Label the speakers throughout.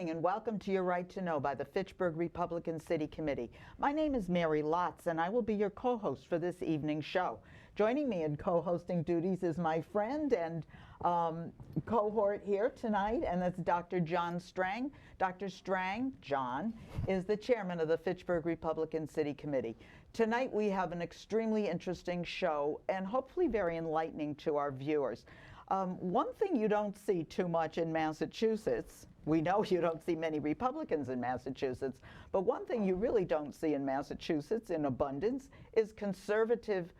Speaker 1: morning and welcome to Your Right to Know by the Fitchburg Republican City Committee. My name is Mary Lotze and I will be your co-host for this evening's show. Joining me in co-hosting duties is my friend and cohort here tonight, and that's Dr. John Strang. Dr. Strang, John, is the chairman of the Fitchburg Republican City Committee. Tonight we have an extremely interesting show and hopefully very enlightening to our viewers. One thing you don't see too much in Massachusetts, we know you don't see many Republicans in Massachusetts, but one thing you really don't see in Massachusetts in abundance is conservative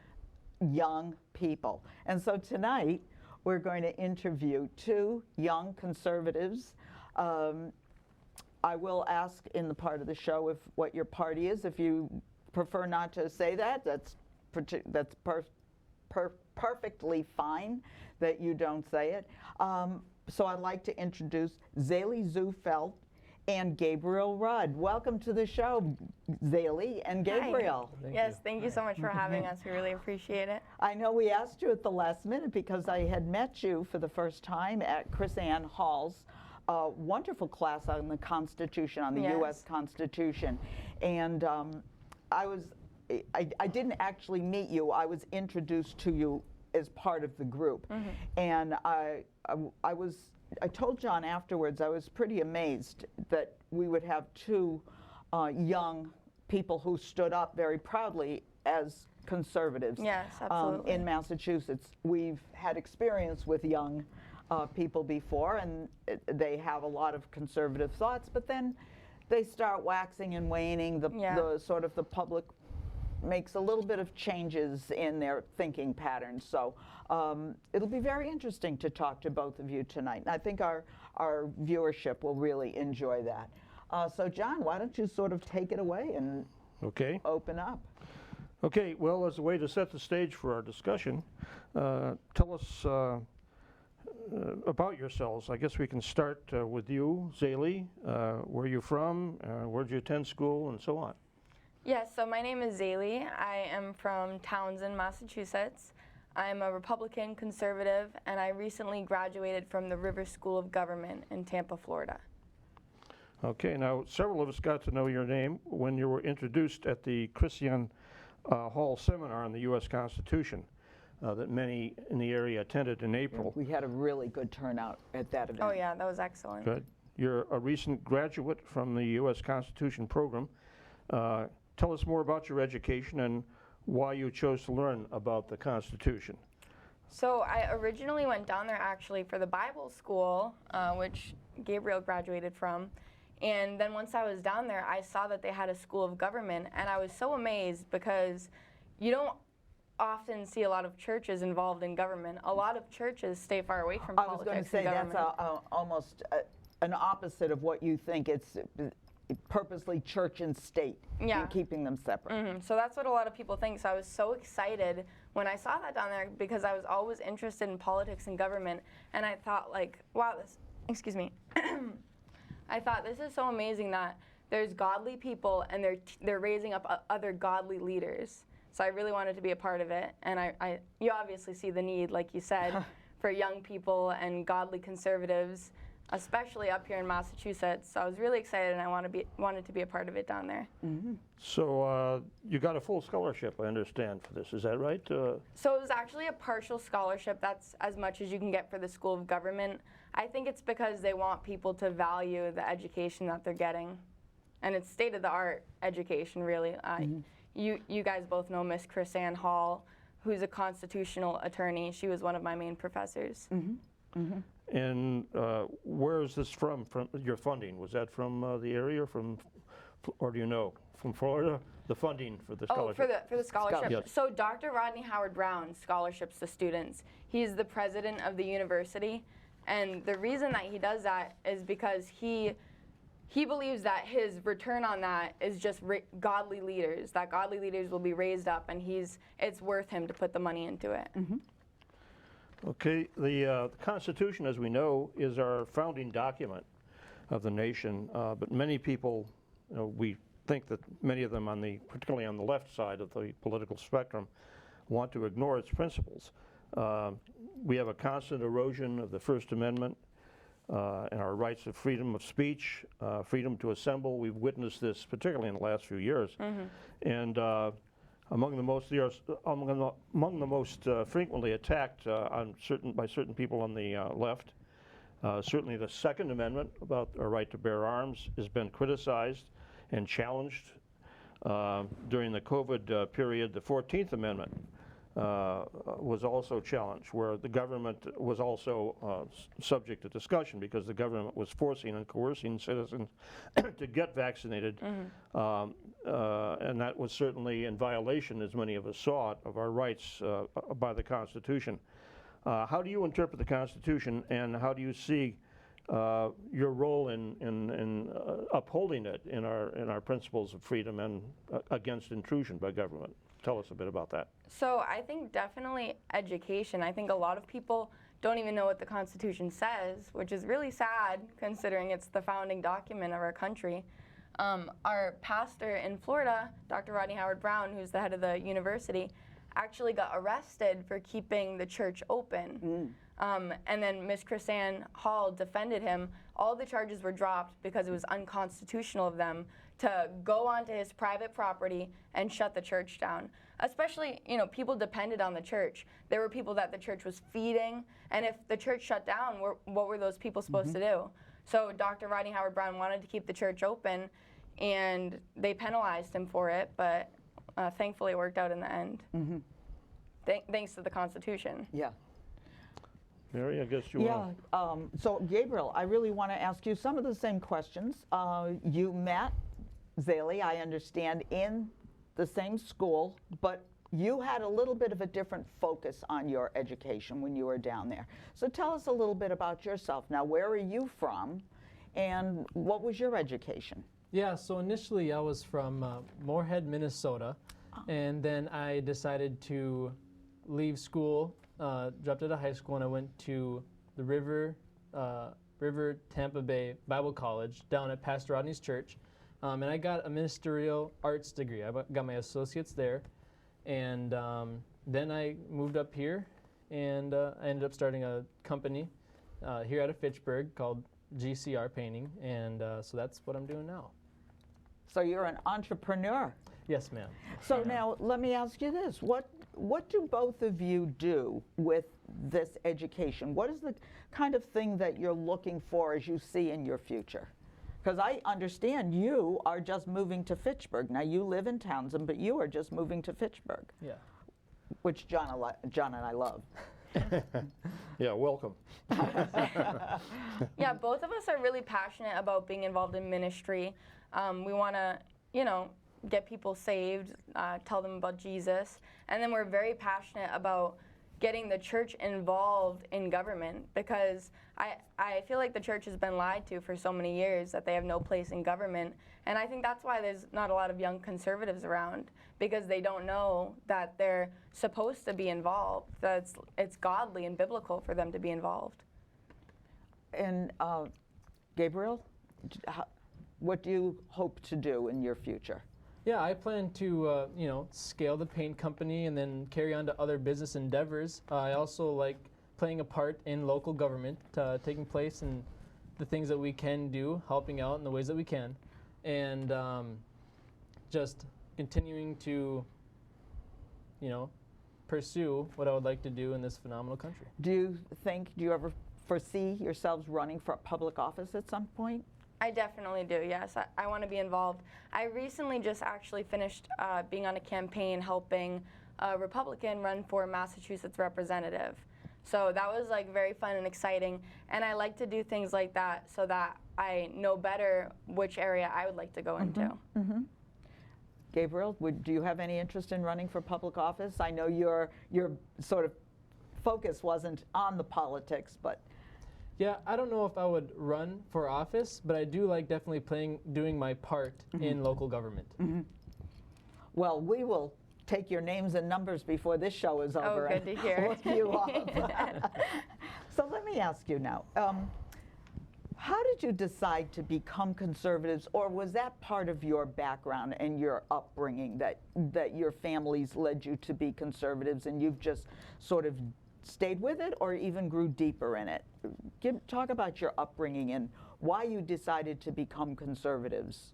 Speaker 1: young people. And so tonight we're going to interview two young conservatives. I will ask in the part of the show what your party is. If you prefer not to say that, that's perfectly fine that you don't say it. So I'd like to introduce Zaylie Zufelt and Gabriel Rudd. Welcome to the show, Zaylie and Gabriel.
Speaker 2: Hi. Yes, thank you so much for having us. We really appreciate it.
Speaker 1: I know we asked you at the last minute because I had met you for the first time at Chris Ann Hall's wonderful class on the Constitution, on the U.S. Constitution. And I didn't actually meet you. I was introduced to you as part of the group. Mm-hmm. And I told John afterwards I was pretty amazed that we would have two young people who stood up very proudly as conservatives.
Speaker 2: Yes, absolutely.
Speaker 1: In Massachusetts. We've had experience with young people before, and they have a lot of conservative thoughts, but then they start waxing and waning. The sort of the public makes a little bit of changes in their thinking patterns. So it'll be very interesting to talk to both of you tonight. And I think our viewership will really enjoy that. So John, why don't you sort of take it away and open up?
Speaker 3: Okay, well, as a way to set the stage for our discussion, tell us about yourselves. I guess we can start with you, Zaylie. Where are you from? Where did you attend school, and so on?
Speaker 2: Yes, so my name is Zaylie. I am from Townsend, Massachusetts. I'm a Republican conservative, and I recently graduated from the Rivers School of Government in Tampa, Florida.
Speaker 3: Okay, now several of us got to know your name when you were introduced at the Chris Ann Hall seminar on the U.S. Constitution that many in the area attended in April.
Speaker 1: We had a really good turnout at that event.
Speaker 2: Oh yeah, that was excellent.
Speaker 3: Good. You're a recent graduate from the U.S. Constitution program. Tell us more about your education and why you chose to learn about the Constitution.
Speaker 2: So I originally went down there actually for the Bible school, which Gabriel graduated from. And then once I was down there, I saw that they had a school of government, and I was so amazed because you don't often see a lot of churches involved in government. A lot of churches stay far away from politics.
Speaker 1: I was going to say that's almost an opposite of what you think. It's purposely church and state, and keeping them separate.
Speaker 2: Mm-hmm. So that's what a lot of people think. So I was so excited when I saw that down there because I was always interested in politics and government, and I thought, like, wow, I thought this is so amazing that there's godly people and they're raising up other godly leaders. So I really wanted to be a part of it, and you obviously see the need, like you said, for young people and godly conservatives, especially up here in Massachusetts. So I was really excited, and I wanted to be a part of it down there.
Speaker 1: Mm-hmm.
Speaker 3: So you got a full scholarship, I understand, for this. Is that right?
Speaker 2: So it was actually a partial scholarship. That's as much as you can get for the School of Government. I think it's because they want people to value the education that they're getting. And it's state-of-the-art education, really. You guys both know Miss Chris Ann Hall, who's a constitutional attorney. She was one of my main professors.
Speaker 1: Mm-hmm. Mm-hmm.
Speaker 3: And where is this from your funding? Was that from the area, or do you know, from Florida? The funding for the scholarship?
Speaker 2: Oh, for the scholarship.
Speaker 3: Yes.
Speaker 2: So Dr. Rodney Howard Brown scholarships the students. He's the president of the university, and the reason that he does that is because he believes that his return on that is just godly leaders, that godly leaders will be raised up, and it's worth him to put the money into it.
Speaker 1: Mm-hmm.
Speaker 3: Okay, the Constitution, as we know, is our founding document of the nation, but many people, we think that many of them, particularly on the left side of the political spectrum, want to ignore its principles. We have a constant erosion of the First Amendment. and our rights of freedom of speech, freedom to assemble. We've witnessed this particularly in the last few years. And among the most frequently attacked by certain people on the left, certainly the Second Amendment about our right to bear arms has been criticized and challenged. During the COVID period, the 14th Amendment was also challenged, where the government was also subject to discussion because the government was forcing and coercing citizens to get vaccinated. And that was certainly in violation, as many of us saw it, of our rights by the Constitution. How do you interpret the Constitution, and how do you see your role in upholding it in our principles of freedom and against intrusion by government? Tell us a bit about that.
Speaker 2: So I think definitely education. I think a lot of people don't even know what the Constitution says, which is really sad considering it's the founding document of our country. Our pastor in Florida, Dr. Rodney Howard-Browne, who's the head of the university, actually got arrested for keeping the church open. And then Miss Chrisanne Hall defended him. All the charges were dropped because it was unconstitutional of them to go onto his private property and shut the church down. Especially, you know, people depended on the church. There were people that the church was feeding, and if the church shut down, what were those people supposed to do? So Dr. Rodney Howard-Browne wanted to keep the church open, and they penalized him for it, but thankfully it worked out in the end. Thanks to the Constitution.
Speaker 1: Yeah.
Speaker 3: Mary, I guess you want
Speaker 1: to. So Gabriel, I really want to ask you some of the same questions. You met Zaylie, I understand, in the same school, but you had a little bit of a different focus on your education when you were down there. So tell us a little bit about yourself. Now, where are you from, and what was your education?
Speaker 4: Yeah, so initially I was from Moorhead, Minnesota, and then I decided to leave school, dropped out of high school, and I went to the River Tampa Bay Bible College down at Pastor Rodney's church, and I got a ministerial arts degree. I got my associates there, and then I moved up here, and I ended up starting a company here out of Fitchburg called GCR Painting, and so that's what I'm doing now.
Speaker 1: So you're an entrepreneur.
Speaker 4: Yes, ma'am.
Speaker 1: So now let me ask you this. What do both of you do with this education? What is the kind of thing that you're looking for as you see in your future? Because I understand you are just moving to Fitchburg. Now you live in Townsend, but you are just moving to Fitchburg.
Speaker 4: Yeah.
Speaker 1: Which John and I love.
Speaker 3: Yeah, welcome.
Speaker 2: Yeah, both of us are really passionate about being involved in ministry. We want to, you know, get people saved, tell them about Jesus, and then we're very passionate about getting the church involved in government, because I feel like the church has been lied to for so many years that they have no place in government, and I think that's why there's not a lot of young conservatives around, because they don't know that they're supposed to be involved, that it's godly and biblical for them to be involved.
Speaker 1: And Gabriel, what do you hope to do in your future?
Speaker 4: Yeah, I plan to, you know, scale the paint company and then carry on to other business endeavors. I also like playing a part in local government, taking place in the things that we can do, helping out in the ways that we can, and just continuing to, you know, pursue what I would like to do in this phenomenal country.
Speaker 1: Do you ever foresee yourselves running for a public office at some point?
Speaker 2: I definitely do, yes. I want to be involved. I recently just actually finished being on a campaign helping a Republican run for Massachusetts representative. So that was like very fun and exciting, and I like to do things like that so that I know better which area I would like to go into.
Speaker 1: Gabriel, do you have any interest in running for public office? I know your sort of focus wasn't on the politics, but
Speaker 4: Yeah, I don't know if I would run for office, but I do like definitely doing my part in local government.
Speaker 1: well, we will take your names and numbers before this show is over.
Speaker 2: Oh, good to hear.
Speaker 1: Look you up. So let me ask you now, how did you decide to become conservatives, or was that part of your background and your upbringing that your families led you to be conservatives and you've just sort of stayed with it or even grew deeper in it. Talk about your upbringing and why you decided to become conservatives.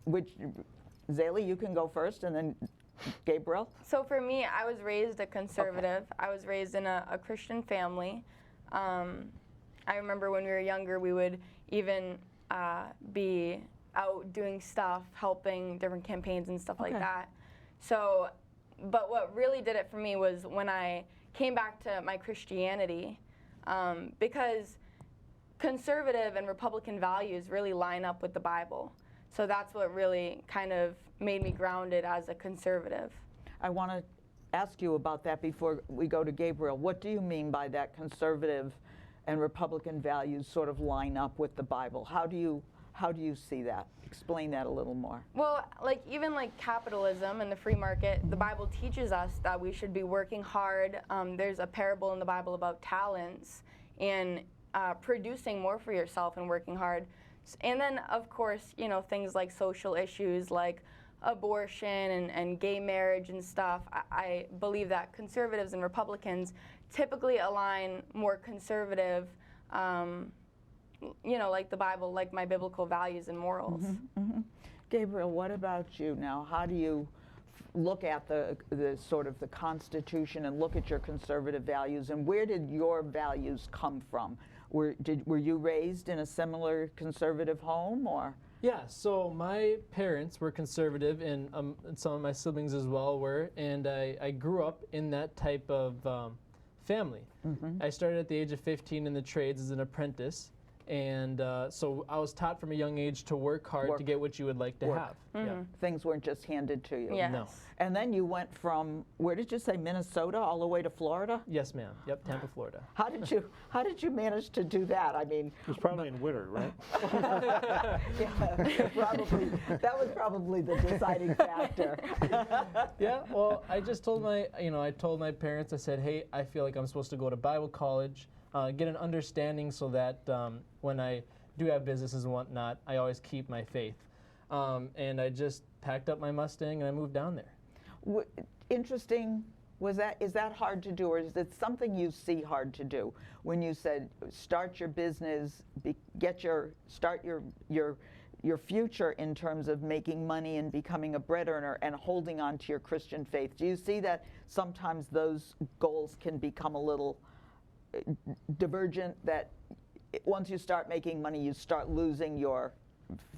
Speaker 1: Which, Zaylie, you can go first, and then Gabriel.
Speaker 2: So for me, I was raised a conservative. Okay. I was raised in a Christian family. I remember when we were younger, we would even be out doing stuff, helping different campaigns and stuff like that. So, but what really did it for me was when I came back to my Christianity, because conservative and Republican values really line up with the Bible. So that's what really kind of made me grounded as a conservative.
Speaker 1: I want to ask you about that before we go to Gabriel. What do you mean by that conservative and Republican values sort of line up with the Bible? How do you see that? Explain that a little more.
Speaker 2: Well, like even like capitalism and the free market, the Bible teaches us that we should be working hard. There's a parable in the Bible about talents and producing more for yourself and working hard. And then, of course, you know, things like social issues like abortion and gay marriage and stuff. I believe that conservatives and Republicans typically align more conservative, you know, like the Bible, like my biblical values and morals.
Speaker 1: Gabriel, what about you now? How do you look at the sort of the Constitution and look at your conservative values, and where did your values come from? Were you raised in a similar conservative home, or?
Speaker 4: Yeah, so my parents were conservative, and some of my siblings as well were, and I grew up in that type of family. I started at the age of 15 in the trades as an apprentice, and so I was taught from a young age to work hard to get what you would like to have. Yeah.
Speaker 1: Things weren't just handed to you.
Speaker 2: Yes.
Speaker 4: No.
Speaker 1: And then you went from, where did you say, Minnesota all the way to Florida?
Speaker 4: Yes, ma'am. Yep, Tampa, Florida.
Speaker 1: How did you manage to do that? I mean,
Speaker 3: It was probably in winter, right?
Speaker 1: yeah, probably. That was probably the deciding factor.
Speaker 4: Yeah, well, I just told I told my parents, I said, hey, I feel like I'm supposed to go to Bible college, get an understanding so that when I do have businesses and whatnot, I always keep my faith. And I just packed up my Mustang and I moved down there.
Speaker 1: Interesting. Is that hard to do, or is it something you see hard to do? When you said start your business, start your future in terms of making money and becoming a bread earner and holding on to your Christian faith. Do you see that sometimes those goals can become a little divergent, that once you start making money, you start losing your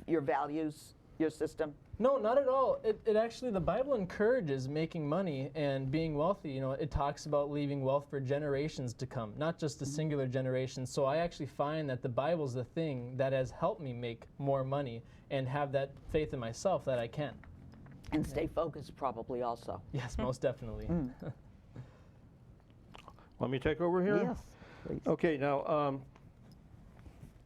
Speaker 1: values, your system?
Speaker 4: No, not at all. It actually, the Bible encourages making money and being wealthy. You know, it talks about leaving wealth for generations to come, not just a singular generation. So I actually find that the Bible's the thing that has helped me make more money and have that faith in myself that I can.
Speaker 1: And stay focused probably also.
Speaker 4: Yes, most definitely.
Speaker 3: Let me take over here?
Speaker 1: Yes, please.
Speaker 3: Okay, now,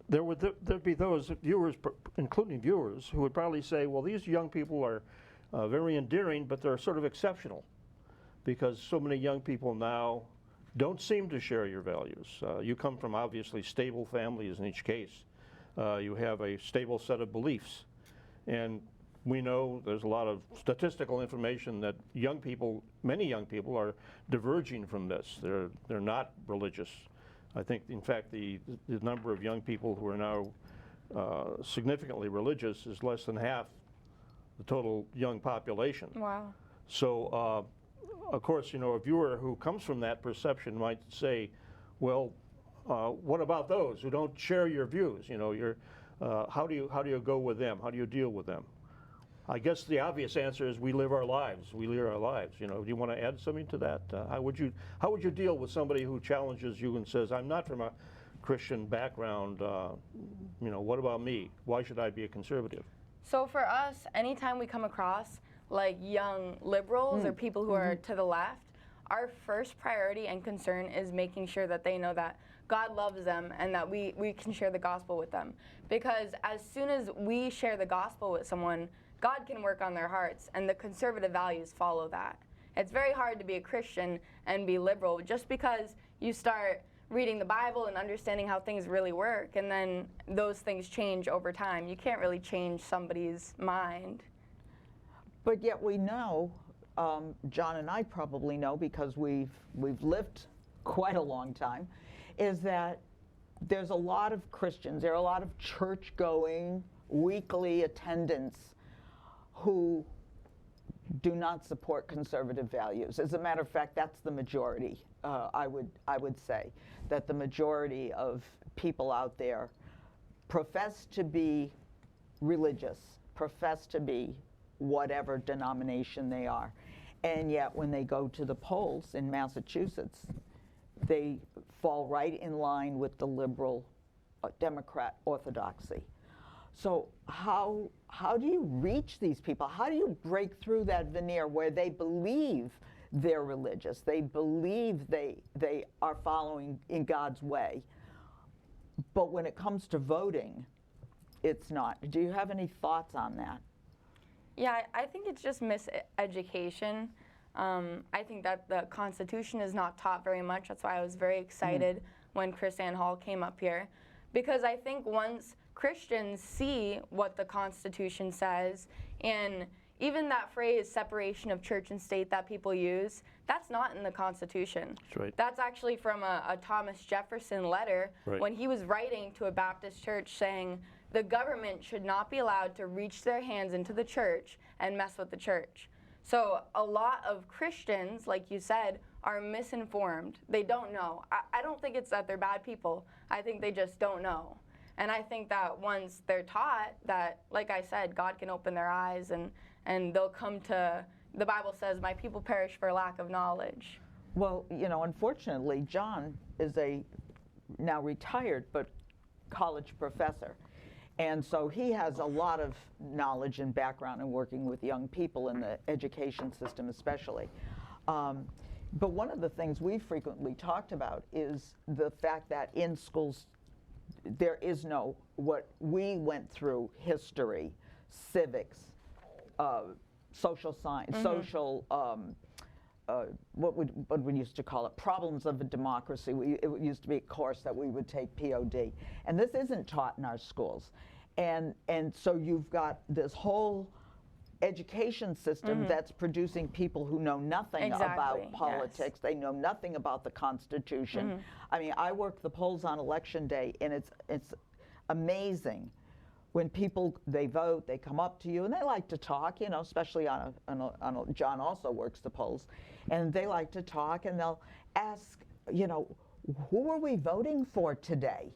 Speaker 3: there'd be those viewers, including viewers, who would probably say, well, these young people are very endearing, but they're sort of exceptional because so many young people now don't seem to share your values. You come from obviously stable families in each case. You have a stable set of beliefs. And we know there's a lot of statistical information that many young people are diverging from this. They're not religious. I think, in fact, the number of young people who are now significantly religious is less than half the total young population.
Speaker 2: Wow.
Speaker 3: So, of course, you know, a viewer who comes from that perception might say, well, what about those who don't share your views? You know, how do you go with them? How do you deal with them? I guess the obvious answer is we live our lives. We live our lives. You know, do you want to add something to that? How would you deal with somebody who challenges you and says, "I'm not from a Christian background. You know, what about me? Why should I be a conservative?"
Speaker 2: So for us, anytime we come across like young liberals or people who are to the left, our first priority and concern is making sure that they know that God loves them and that we can share the gospel with them. Because as soon as we share the gospel with someone, God can work on their hearts, and the conservative values follow that. It's very hard to be a Christian and be liberal just because you start reading the Bible and understanding how things really work, and then those things change over time. You can't really change somebody's mind.
Speaker 1: But yet we know John and I probably know because we've lived quite a long time, is that there's a lot of Christians, there are a lot of church-going, weekly attendants who do not support conservative values. As a matter of fact, that's the majority. I would say that the majority of people out there profess to be religious, profess to be whatever denomination they are, and yet when they go to the polls in Massachusetts, they fall right in line with the liberal Democrat orthodoxy. So how do you reach these people? How do you break through that veneer where they believe they're religious, they believe they are following in God's way, but when it comes to voting, it's not? Do you have any thoughts on that?
Speaker 2: Yeah, I think it's just miseducation. I think that the Constitution is not taught very much. That's why I was very excited when Chris Ann Hall came up here. Because I think once Christians see what the Constitution says, and even that phrase, separation of church and state, that people use, that's not in the Constitution.
Speaker 3: That's right.
Speaker 2: That's actually from a Thomas Jefferson letter when he was writing to a Baptist church saying the government should not be allowed to reach their hands into the church and mess with the church. So a lot of Christians, like you said, are misinformed. They don't know. I don't think it's that they're bad people. I think they just don't know. And I think that once they're taught that, like I said, God can open their eyes and they'll come to, the Bible says, my people perish for lack of knowledge.
Speaker 1: Well, you know, unfortunately, John is a now retired but college professor. And so he has a lot of knowledge and background in working with young people in the education system especially. But one of the things we frequently talked about is the fact that in schools there is no, what we went through, history, civics, social science, social, what we used to call it, problems of a democracy. It used to be a course that we would take, POD. And this isn't taught in our schools. And so you've got this whole education system that's producing people who know nothing about politics. Yes. They know nothing about the Constitution. I mean, I work the polls on election day, and it's amazing when people, they vote, they come up to you, and they like to talk, you know, especially on a John also works the polls, and they like to talk, and they'll ask, you know, who are we voting for today?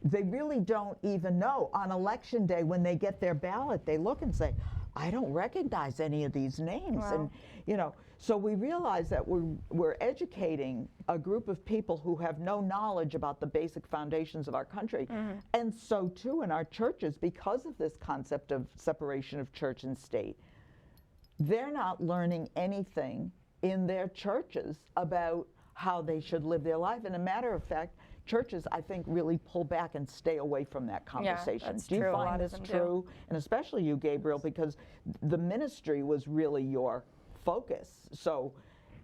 Speaker 1: They really don't even know. On election day, when they get their ballot, they look and say, I don't recognize any of these names. Wow. And, you know, so we realize that we're educating a group of people who have no knowledge about the basic foundations of our country. And so too in our churches, because of this concept of separation of church and state, they're not learning anything in their churches about how they should live their life. And a matter of fact, churches, I think, really pull back and stay away from that conversation.
Speaker 2: Yeah, that's
Speaker 1: do you
Speaker 2: true.
Speaker 1: find this true? And especially you, Gabriel, because the ministry was really your focus. So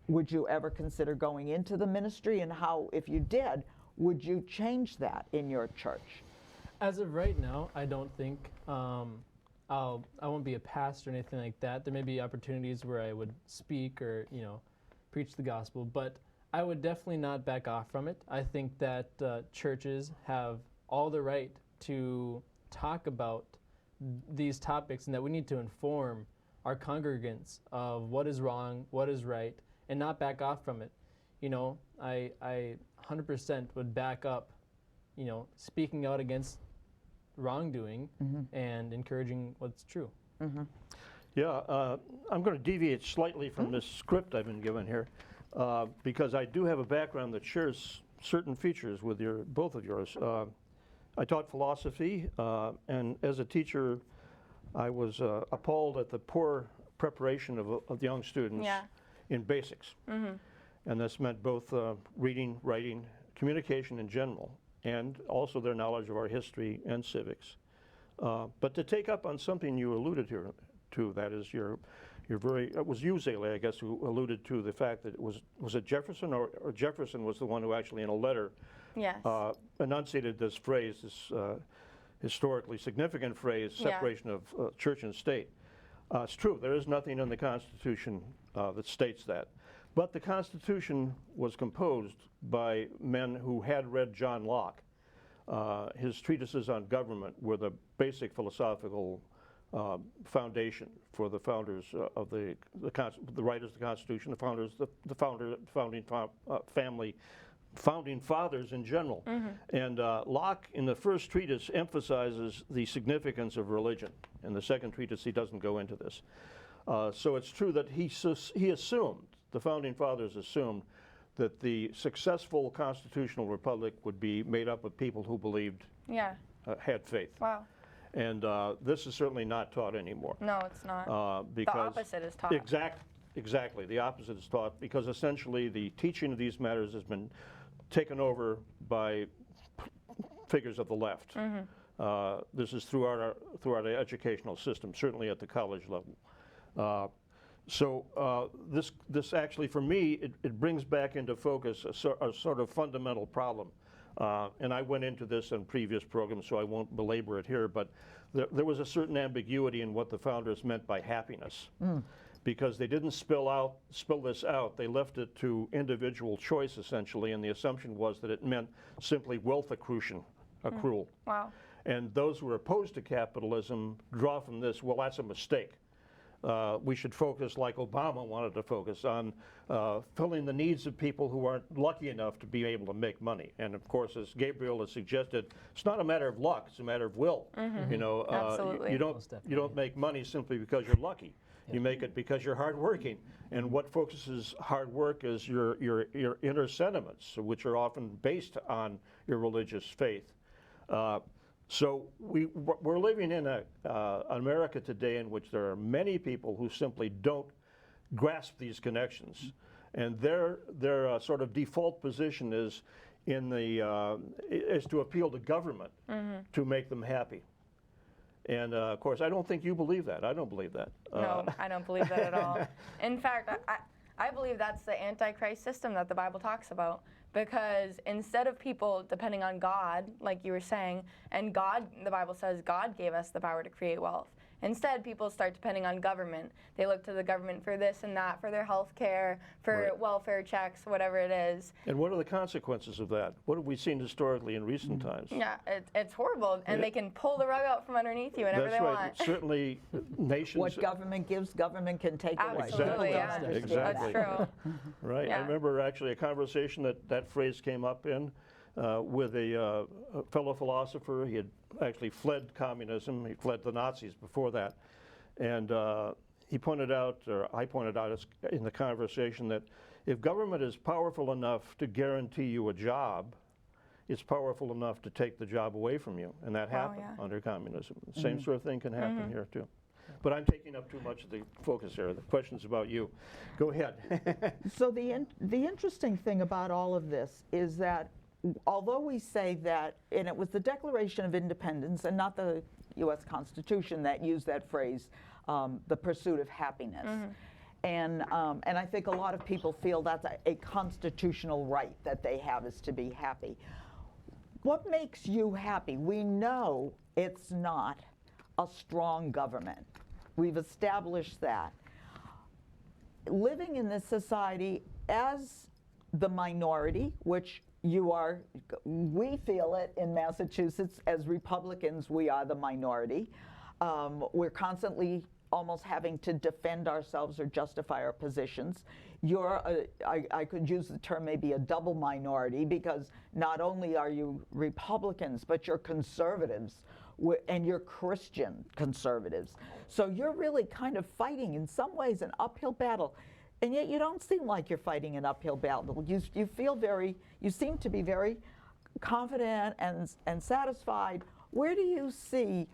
Speaker 1: would you ever consider going into the ministry, and how, if you did, would you change that in your church?
Speaker 4: As of right now, I don't think I won't be a pastor or anything like that. There may be opportunities where I would speak or, you know, preach the gospel, but I would definitely not back off from it. I think that churches have all the right to talk about these topics, and that we need to inform our congregants of what is wrong, what is right, and not back off from it. You know, I 100% would back up, you know, speaking out against wrongdoing and encouraging what's true.
Speaker 3: Yeah, I'm going to deviate slightly from this script I've been given here. Because I do have a background that shares certain features with both of yours. I taught philosophy, and as a teacher, I was appalled at the poor preparation of the young students in basics. And this meant both reading, writing, communication in general, and also their knowledge of our history and civics. But to take up on something you alluded to, that is it was you, Zaylie, I guess, who alluded to the fact that was it Jefferson, or Jefferson was the one who actually in a letter enunciated this phrase, this historically significant phrase, separation of church and state. It's true, there is nothing in the Constitution that states that. But the Constitution was composed by men who had read John Locke. His treatises on government were the basic philosophical foundation for the founders of the writers of the Constitution, the founders, founding fathers in general. And Locke, in the first treatise, emphasizes the significance of religion. In the second treatise, he doesn't go into this. So it's true that he assumed, the founding fathers assumed, that the successful constitutional republic would be made up of people who believed, had faith.
Speaker 2: Wow.
Speaker 3: And this is certainly not taught anymore.
Speaker 2: No, it's not.
Speaker 3: Because
Speaker 2: the opposite is taught.
Speaker 3: Exactly, the opposite is taught, because essentially the teaching of these matters has been taken over by figures of the left. This is throughout our educational system, certainly at the college level. This actually, for me, it brings back into focus a sort of fundamental problem. And I went into this in previous programs, so I won't belabor it here, but there was a certain ambiguity in what the founders meant by happiness. Because they didn't spill this out. They left it to individual choice, essentially, and the assumption was that it meant simply wealth accrual.
Speaker 2: Wow.
Speaker 3: And those who are opposed to capitalism draw from this, well, that's a mistake. We should focus, like Obama wanted to focus, on filling the needs of people who aren't lucky enough to be able to make money. And of course, as Gabriel has suggested, it's not a matter of luck, it's a matter of will. You know,
Speaker 2: Absolutely.
Speaker 3: you don't make money simply because you're lucky. You make it because you're hardworking. And what focuses hard work is your inner sentiments, which are often based on your religious faith. So we're living in America today in which there are many people who simply don't grasp these connections. And their sort of default position is is to appeal to government to make them happy. And of course, I don't think you believe that. I don't believe that.
Speaker 2: No, I don't believe that at all. In fact, I believe that's the Antichrist system that the Bible talks about. Because instead of people depending on God, like you were saying, and God, the Bible says God gave us the power to create wealth. Instead, people start depending on government. They look to the government for this and that, for their health care, for welfare checks, whatever it is.
Speaker 3: And what are the consequences of that? What have we seen historically in recent times?
Speaker 2: Yeah, it's horrible. And they can pull the rug out from underneath you whenever they want.
Speaker 3: That's right. Certainly, nations...
Speaker 1: What government gives, government can take away.
Speaker 2: Absolutely, yeah.
Speaker 3: Exactly.
Speaker 2: That's true.
Speaker 3: Right.
Speaker 2: Yeah.
Speaker 3: I remember actually a conversation that phrase came up in with a fellow philosopher. He had actually fled communism. He fled the Nazis before that. And he pointed out, or I pointed out in the conversation, that if government is powerful enough to guarantee you a job, it's powerful enough to take the job away from you. And that happened under communism. The same sort of thing can happen here too. But I'm taking up too much of the focus here. The question's about you. Go ahead.
Speaker 1: So the interesting thing about all of this is that although we say that, and it was the Declaration of Independence and not the U.S. Constitution that used that phrase, the pursuit of happiness. And I think a lot of people feel that's a constitutional right that they have, is to be happy. What makes you happy? We know it's not a strong government. We've established that. Living in this society as the minority, which you are, we feel it in Massachusetts as Republicans, we are the minority. We're constantly almost having to defend ourselves or justify our positions. I could use the term maybe a double minority, because not only are you Republicans, but you're conservatives, and you're Christian conservatives. So you're really kind of fighting, in some ways, an uphill battle. And yet you don't seem like you're fighting an uphill battle. You seem to be very confident and satisfied. Where do you see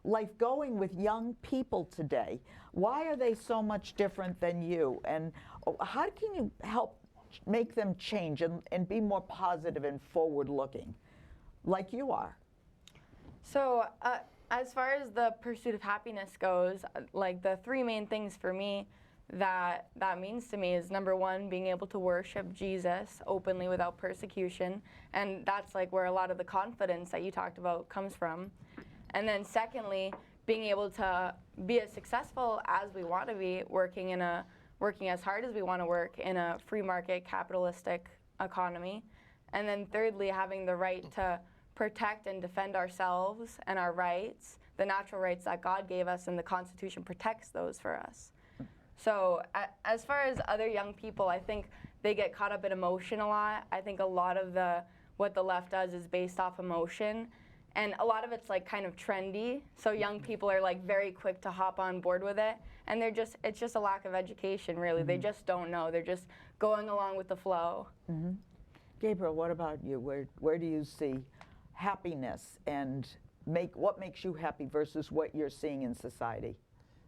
Speaker 1: life going with young people today? Why are they so much different than you? And how can you help make them change and be more positive and forward-looking, like you are?
Speaker 2: So as far as the pursuit of happiness goes, like the three main things for me that means to me is, number one, being able to worship Jesus openly without persecution. And that's like where a lot of the confidence that you talked about comes from. And then secondly, being able to be as successful as we want to be, working as hard as we want to work in a free market capitalistic economy. And then thirdly, having the right to protect and defend ourselves and our rights, the natural rights that God gave us, and the Constitution protects those for us. So as far as other young people, I think they get caught up in emotion a lot. I think a lot of what the left does is based off emotion, and a lot of it's like kind of trendy. So young people are like very quick to hop on board with it, and it's just a lack of education, really. They just don't know. They're just going along with the flow.
Speaker 1: Gabriel, what about you? Where do you see happiness, and what makes you happy versus what you're seeing in society?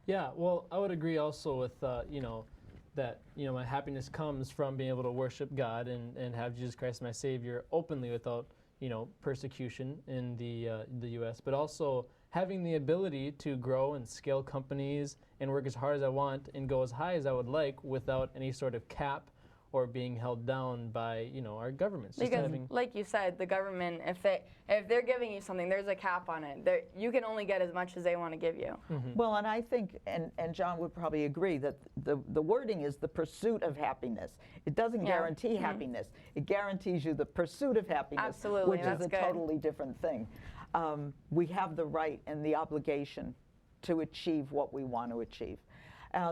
Speaker 4: Yeah, well, I would agree also with, that, my happiness comes from being able to worship God and have Jesus Christ my Savior openly without, persecution in the U.S., but also having the ability to grow and scale companies and work as hard as I want and go as high as I would like without any sort of cap or being held down by, our governments.
Speaker 2: Because, like you said, the government, if they're giving you something, there's a cap on it. You can only get as much as they want to give you.
Speaker 1: Well, and I think, and John would probably agree, that the wording is the pursuit of happiness. It doesn't guarantee happiness. It guarantees you the pursuit of happiness,
Speaker 2: Absolutely,
Speaker 1: which is a totally different thing. We have the right and the obligation to achieve what we want to achieve.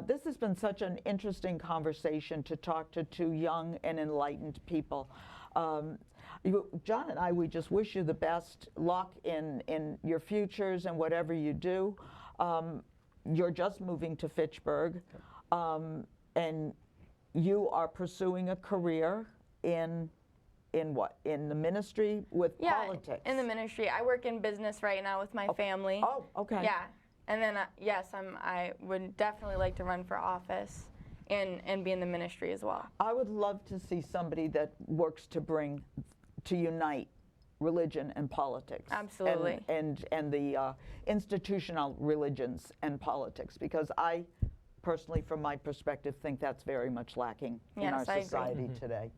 Speaker 1: This has been such an interesting conversation to talk to two young and enlightened people. John and I, we just wish you the best luck in your futures and whatever you do. You're just moving to Fitchburg, and you are pursuing a career in what? In the ministry with politics?
Speaker 2: In the ministry. I work in business right now with my family.
Speaker 1: Oh, okay.
Speaker 2: Yeah. And then, yes, I would definitely like to run for office and be in the ministry as well.
Speaker 1: I would love to see somebody that works to unite religion and politics.
Speaker 2: Absolutely.
Speaker 1: And the institutional religions and politics, because I personally, from my perspective, think that's very much lacking in our society today.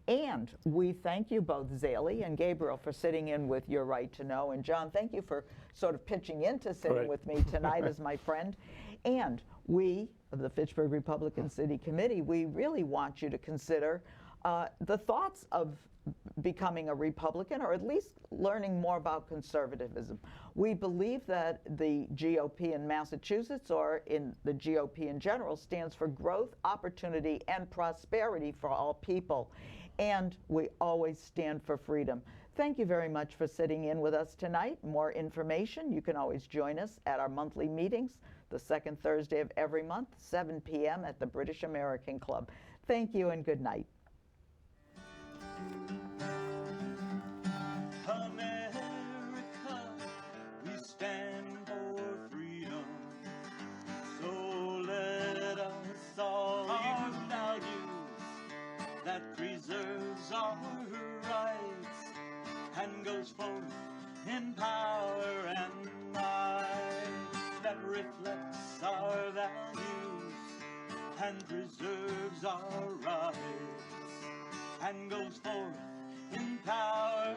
Speaker 1: And we thank you both, Zaylie and Gabriel, for sitting in with Your Right to Know. And John, thank you for sort of pitching into sitting with me tonight as my friend. And we, the Fitchburg Republican City Committee, we really want you to consider the thoughts of becoming a Republican, or at least learning more about conservatism. We believe that the GOP in Massachusetts, or in the GOP in general, stands for growth, opportunity, and prosperity for all people. And we always stand for freedom. Thank you very much for sitting in with us tonight. More information, you can always join us at our monthly meetings, the second Thursday of every month, 7 p.m. at the British American Club. Thank you and good night.
Speaker 5: America, we stand for freedom. So let us all use values that preserves our rights and goes forth in power and might, that reflects our values and preserves our rights and goes forth in power